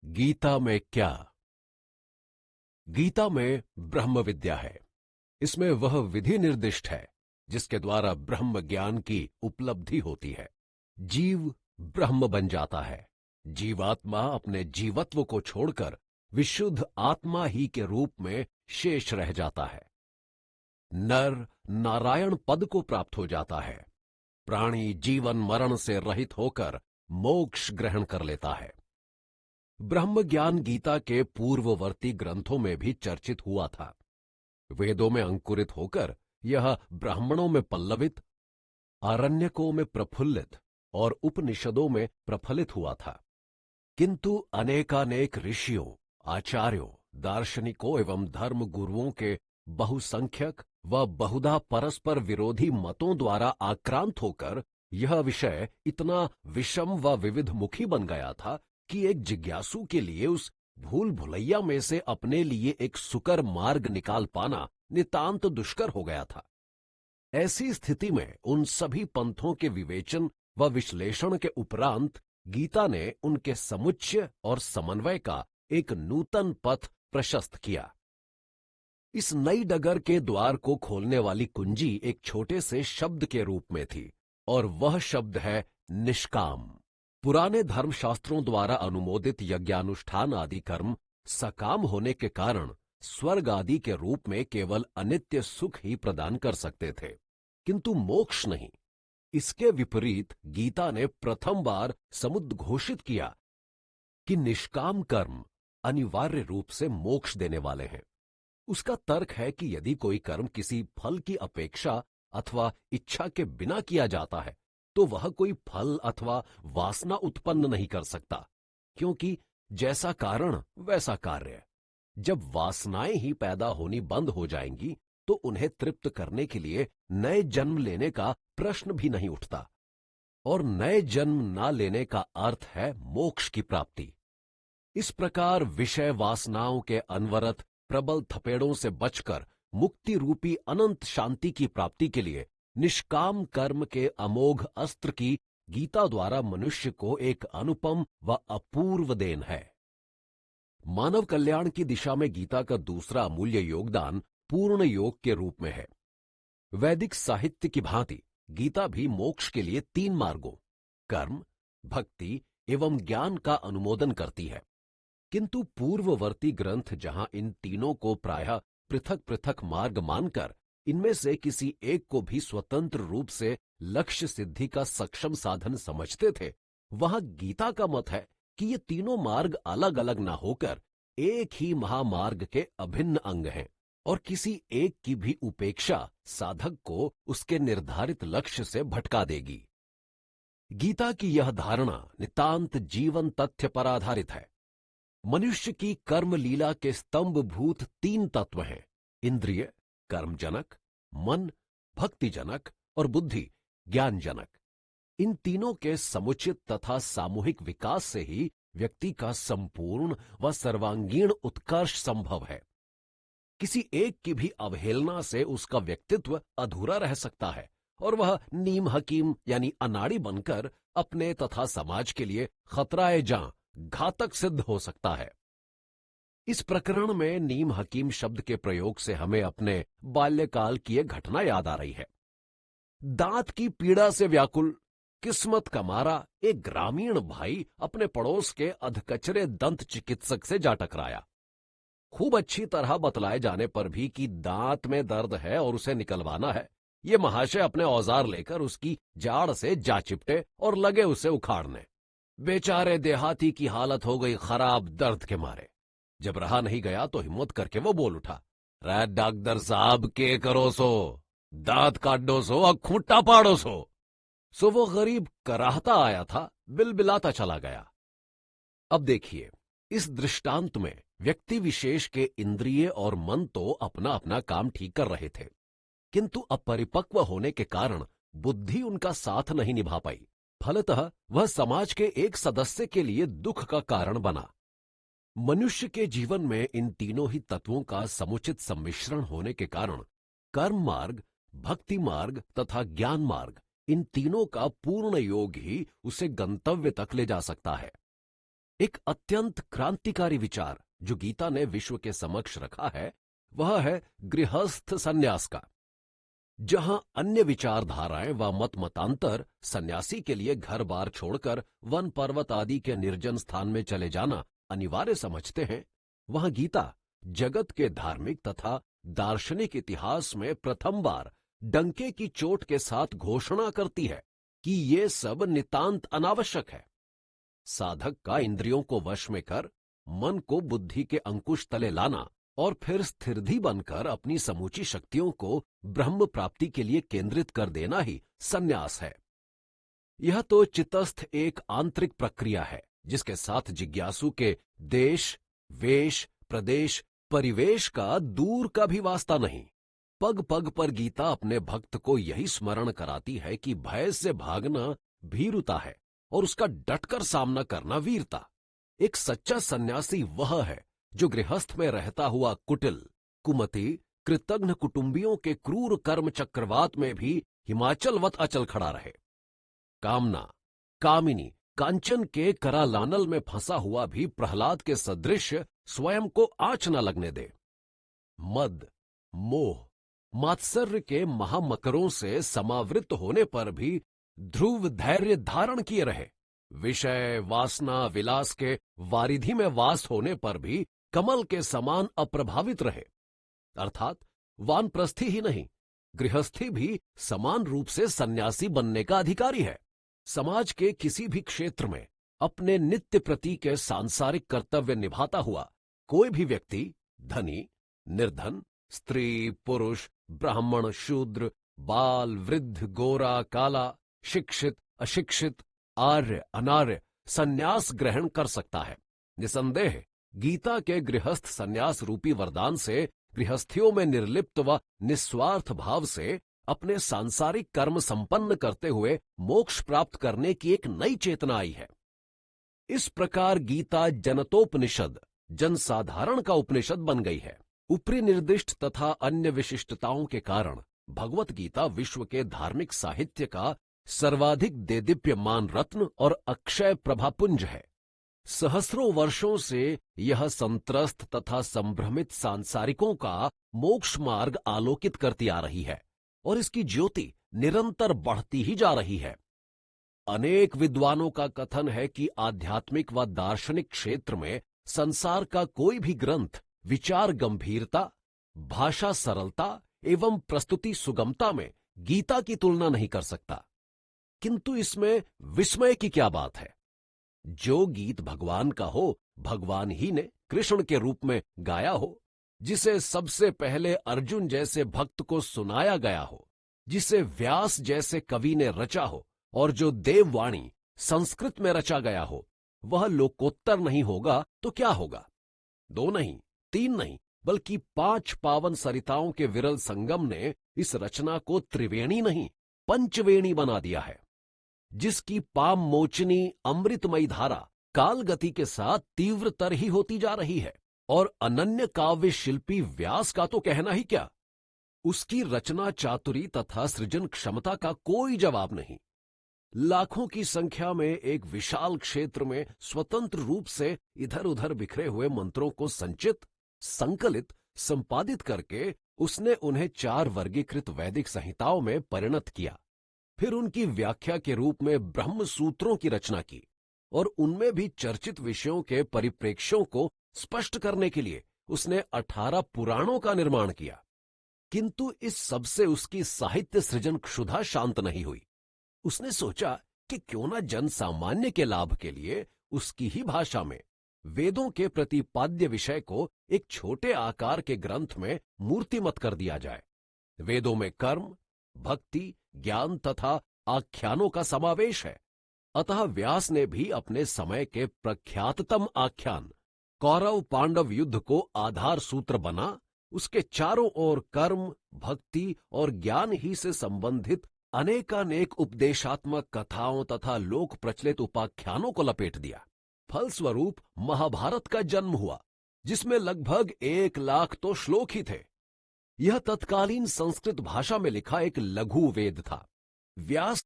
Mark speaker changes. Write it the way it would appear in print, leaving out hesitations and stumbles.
Speaker 1: गीता में क्या? गीता में ब्रह्म विद्या है। इसमें वह विधि निर्दिष्ट है जिसके द्वारा ब्रह्म ज्ञान की उपलब्धि होती है। जीव ब्रह्म बन जाता है। जीवात्मा अपने जीवत्व को छोड़कर विशुद्ध आत्मा ही के रूप में शेष रह जाता है। नर नारायण पद को प्राप्त हो जाता है। प्राणी जीवन मरण से रहित होकर मोक्ष ग्रहण कर लेता है। ब्रह्म ज्ञान गीता के पूर्ववर्ती ग्रंथों में भी चर्चित हुआ था। वेदों में अंकुरित होकर यह ब्राह्मणों में पल्लवित, आरण्यकों में प्रफुल्लित और उपनिषदों में प्रफलित हुआ था। किंतु अनेकानेक ऋषियों, आचार्यों, दार्शनिकों एवं धर्म गुरुओं के बहुसंख्यक व बहुधा परस्पर विरोधी मतों द्वारा आक्रांत होकर यह विषय इतना विषम व विविधमुखी बन गया था कि एक जिज्ञासु के लिए उस भूल भुलैया में से अपने लिए एक सुकर मार्ग निकाल पाना नितांत दुष्कर हो गया था। ऐसी स्थिति में उन सभी पंथों के विवेचन व विश्लेषण के उपरांत गीता ने उनके समुच्चय और समन्वय का एक नूतन पथ प्रशस्त किया। इस नई डगर के द्वार को खोलने वाली कुंजी एक छोटे से शब्द के रूप में थी, और वह शब्द है निष्काम। पुराने धर्मशास्त्रों द्वारा अनुमोदित यज्ञानुष्ठान आदि कर्म सकाम होने के कारण स्वर्ग आदि के रूप में केवल अनित्य सुख ही प्रदान कर सकते थे, किंतु मोक्ष नहीं। इसके विपरीत गीता ने प्रथम बार समुद्घोषित किया कि निष्काम कर्म अनिवार्य रूप से मोक्ष देने वाले हैं। उसका तर्क है कि यदि कोई कर्म किसी फल की अपेक्षा अथवा इच्छा के बिना किया जाता है तो वह कोई फल अथवा वासना उत्पन्न नहीं कर सकता, क्योंकि जैसा कारण वैसा कार्य। जब वासनाएं ही पैदा होनी बंद हो जाएंगी तो उन्हें तृप्त करने के लिए नए जन्म लेने का प्रश्न भी नहीं उठता, और नए जन्म न लेने का अर्थ है मोक्ष की प्राप्ति। इस प्रकार विषय वासनाओं के अनवरत प्रबल थपेड़ों से बचकर मुक्ति रूपी अनंत शांति की प्राप्ति के लिए निष्काम कर्म के अमोघ अस्त्र की गीता द्वारा मनुष्य को एक अनुपम व अपूर्व देन है। मानव कल्याण की दिशा में गीता का दूसरा अमूल्य योगदान पूर्ण योग के रूप में है। वैदिक साहित्य की भांति गीता भी मोक्ष के लिए 3 मार्गों कर्म, भक्ति एवं ज्ञान का अनुमोदन करती है, किंतु पूर्ववर्ती ग्रंथ जहां इन तीनों को प्रायः पृथक पृथक मार्ग मानकर इनमें से किसी एक को भी स्वतंत्र रूप से लक्ष्य सिद्धि का सक्षम साधन समझते थे, वहां गीता का मत है कि ये तीनों मार्ग अलग अलग न होकर एक ही महामार्ग के अभिन्न अंग हैं, और किसी एक की भी उपेक्षा साधक को उसके निर्धारित लक्ष्य से भटका देगी। गीता की यह धारणा नितांत जीवन तथ्य पर आधारित है। मनुष्य की कर्म लीला के स्तंभभूत 3 तत्व हैं: इंद्रिय कर्मजनक, मन भक्तिजनक और बुद्धि ज्ञानजनक। इन तीनों के समुचित तथा सामूहिक विकास से ही व्यक्ति का संपूर्ण व सर्वांगीण उत्कर्ष संभव है। किसी एक की भी अवहेलना से उसका व्यक्तित्व अधूरा रह सकता है और वह नीम हकीम यानी अनाड़ी बनकर अपने तथा समाज के लिए खतराए जां घातक सिद्ध हो सकता है। इस प्रकरण में नीम हकीम शब्द के प्रयोग से हमें अपने बाल्यकाल की एक घटना याद आ रही है। दांत की पीड़ा से व्याकुल किस्मत का मारा एक ग्रामीण भाई अपने पड़ोस के अधकचरे दंत चिकित्सक से जा टकराया। खूब अच्छी तरह बतलाए जाने पर भी कि दांत में दर्द है और उसे निकलवाना है, ये महाशय अपने औजार लेकर उसकी जाड़ से जा चिपटे और लगे उसे उखाड़ने। बेचारे देहाती की हालत हो गई खराब दर्द के मारे। जब रहा नहीं गया तो हिम्मत करके वो बोल उठा, रे डॉक्टर साहब के करो सो, दांत काटो सो और खूंटा पाड़ो सो। सो वो गरीब कराहता आया था, बिलबिलाता चला गया। अब देखिए, इस दृष्टांत में व्यक्ति विशेष के इंद्रिय और मन तो अपना अपना काम ठीक कर रहे थे, किंतु अपरिपक्व होने के कारण बुद्धि उनका साथ नहीं निभा पाई। फलतः वह समाज के एक सदस्य के लिए दुख का कारण बना। मनुष्य के जीवन में इन तीनों ही तत्वों का समुचित सम्मिश्रण होने के कारण कर्म मार्ग, भक्ति मार्ग तथा ज्ञान मार्ग, इन तीनों का पूर्ण योग ही उसे गंतव्य तक ले जा सकता है। एक अत्यंत क्रांतिकारी विचार जो गीता ने विश्व के समक्ष रखा है वह है गृहस्थ संन्यास का। जहां अन्य विचारधाराएं व मत मतांतर सन्यासी के लिए घर बार छोड़कर वन पर्वत आदि के निर्जन स्थान में चले जाना अनिवार्य समझते हैं, वहां गीता जगत के धार्मिक तथा दार्शनिक इतिहास में प्रथम बार डंके की चोट के साथ घोषणा करती है कि ये सब नितांत अनावश्यक है। साधक का इंद्रियों को वश में कर मन को बुद्धि के अंकुश तले लाना और फिर स्थिरधि बनकर अपनी समूची शक्तियों को ब्रह्म प्राप्ति के लिए केंद्रित कर देना ही सन्यास है। यह तो चित्तस्थ एक आंतरिक प्रक्रिया है जिसके साथ जिज्ञासु के देश, वेश, प्रदेश, परिवेश का दूर का भी वास्ता नहीं। पग पग पर गीता अपने भक्त को यही स्मरण कराती है कि भय से भागना भीरुता है और उसका डटकर सामना करना वीरता। एक सच्चा सन्यासी वह है जो गृहस्थ में रहता हुआ कुटिल, कुमति, कृतघ्न कुटुंबियों के क्रूर कर्म चक्रवात में भी हिमाचलवत अचल खड़ा रहे। कामना, कामिनी, कांचन के करालानल में फंसा हुआ भी प्रहलाद के सदृश स्वयं को आँच न लगने दे। मद, मोह, मात्सर्य के महामकरों से समावृत होने पर भी ध्रुव धैर्य धारण किए रहे। विषय, वासना, विलास के वारिधि में वास होने पर भी कमल के समान अप्रभावित रहे। अर्थात वानप्रस्थी ही नहीं, गृहस्थी भी समान रूप से सन्यासी बनने का अधिकारी है। समाज के किसी भी क्षेत्र में अपने नित्य प्रति के सांसारिक कर्तव्य निभाता हुआ कोई भी व्यक्ति धनी, निर्धन, स्त्री, पुरुष, ब्राह्मण, शूद्र, बाल, वृद्ध, गोरा, काला, शिक्षित, अशिक्षित, आर्य, अनार्य सन्यास ग्रहण कर सकता है। निसंदेह गीता के गृहस्थ सन्यास रूपी वरदान से गृहस्थियों में निर्लिप्त व निस्वार्थ भाव से अपने सांसारिक कर्म संपन्न करते हुए मोक्ष प्राप्त करने की एक नई चेतना आई है। इस प्रकार गीता जनतोपनिषद, जनसाधारण का उपनिषद बन गई है। ऊपरी निर्दिष्ट तथा अन्य विशिष्टताओं के कारण भगवत गीता विश्व के धार्मिक साहित्य का सर्वाधिक देदीप्यमान रत्न और अक्षय प्रभापुंज है। सहस्रों वर्षों से यह संत्रस्त तथा संभ्रमित सांसारिकों का मोक्ष मार्ग आलोकित करती आ रही है और इसकी ज्योति निरंतर बढ़ती ही जा रही है। अनेक विद्वानों का कथन है कि आध्यात्मिक व दार्शनिक क्षेत्र में संसार का कोई भी ग्रंथ विचार गंभीरता, भाषा सरलता एवं प्रस्तुति सुगमता में गीता की तुलना नहीं कर सकता। किंतु इसमें विस्मय की क्या बात है। जो गीत भगवान का हो, भगवान ही ने कृष्ण के रूप में गाया हो, जिसे सबसे पहले अर्जुन जैसे भक्त को सुनाया गया हो, जिसे व्यास जैसे कवि ने रचा हो और जो देववाणी संस्कृत में रचा गया हो, वह लोकोत्तर नहीं होगा तो क्या होगा। 2 नहीं, 3 नहीं, बल्कि 5 पावन सरिताओं के विरल संगम ने इस रचना को त्रिवेणी नहीं, पंचवेणी बना दिया है, जिसकी पाम मोचनी अमृतमयी धारा काल गति के साथ तीव्रतर ही होती जा रही है। और अनन्य काव्य शिल्पी व्यास का तो कहना ही क्या, उसकी रचना चातुरी तथा सृजन क्षमता का कोई जवाब नहीं। लाखों की संख्या में एक विशाल क्षेत्र में स्वतंत्र रूप से इधर उधर बिखरे हुए मंत्रों को संचित, संकलित, संपादित करके उसने उन्हें 4 वर्गीकृत वैदिक संहिताओं में परिणत किया। फिर उनकी व्याख्या के रूप में ब्रह्म सूत्रों की रचना की और उनमें भी चर्चित विषयों के परिप्रेक्ष्यों को स्पष्ट करने के लिए उसने 18 पुराणों का निर्माण किया। किंतु इस सबसे उसकी साहित्य सृजन क्षुधा शांत नहीं हुई। उसने सोचा कि क्यों न जन सामान्य के लाभ के लिए उसकी ही भाषा में वेदों के प्रतिपाद्य विषय को एक छोटे आकार के ग्रंथ में मूर्तिमत कर दिया जाए। वेदों में कर्म, भक्ति, ज्ञान तथा आख्यानों का समावेश है। अतः व्यास ने भी अपने समय के प्रख्याततम आख्यान कौरव पांडव युद्ध को आधार सूत्र बना उसके चारों ओर कर्म, भक्ति और ज्ञान ही से संबंधित अनेकानेक उपदेशात्मक कथाओं तथा लोक प्रचलित उपाख्यानों को लपेट दिया। फलस्वरूप महाभारत का जन्म हुआ, जिसमें लगभग 1 लाख तो श्लोक ही थे। यह तत्कालीन संस्कृत भाषा में लिखा एक लघु वेद था। व्यास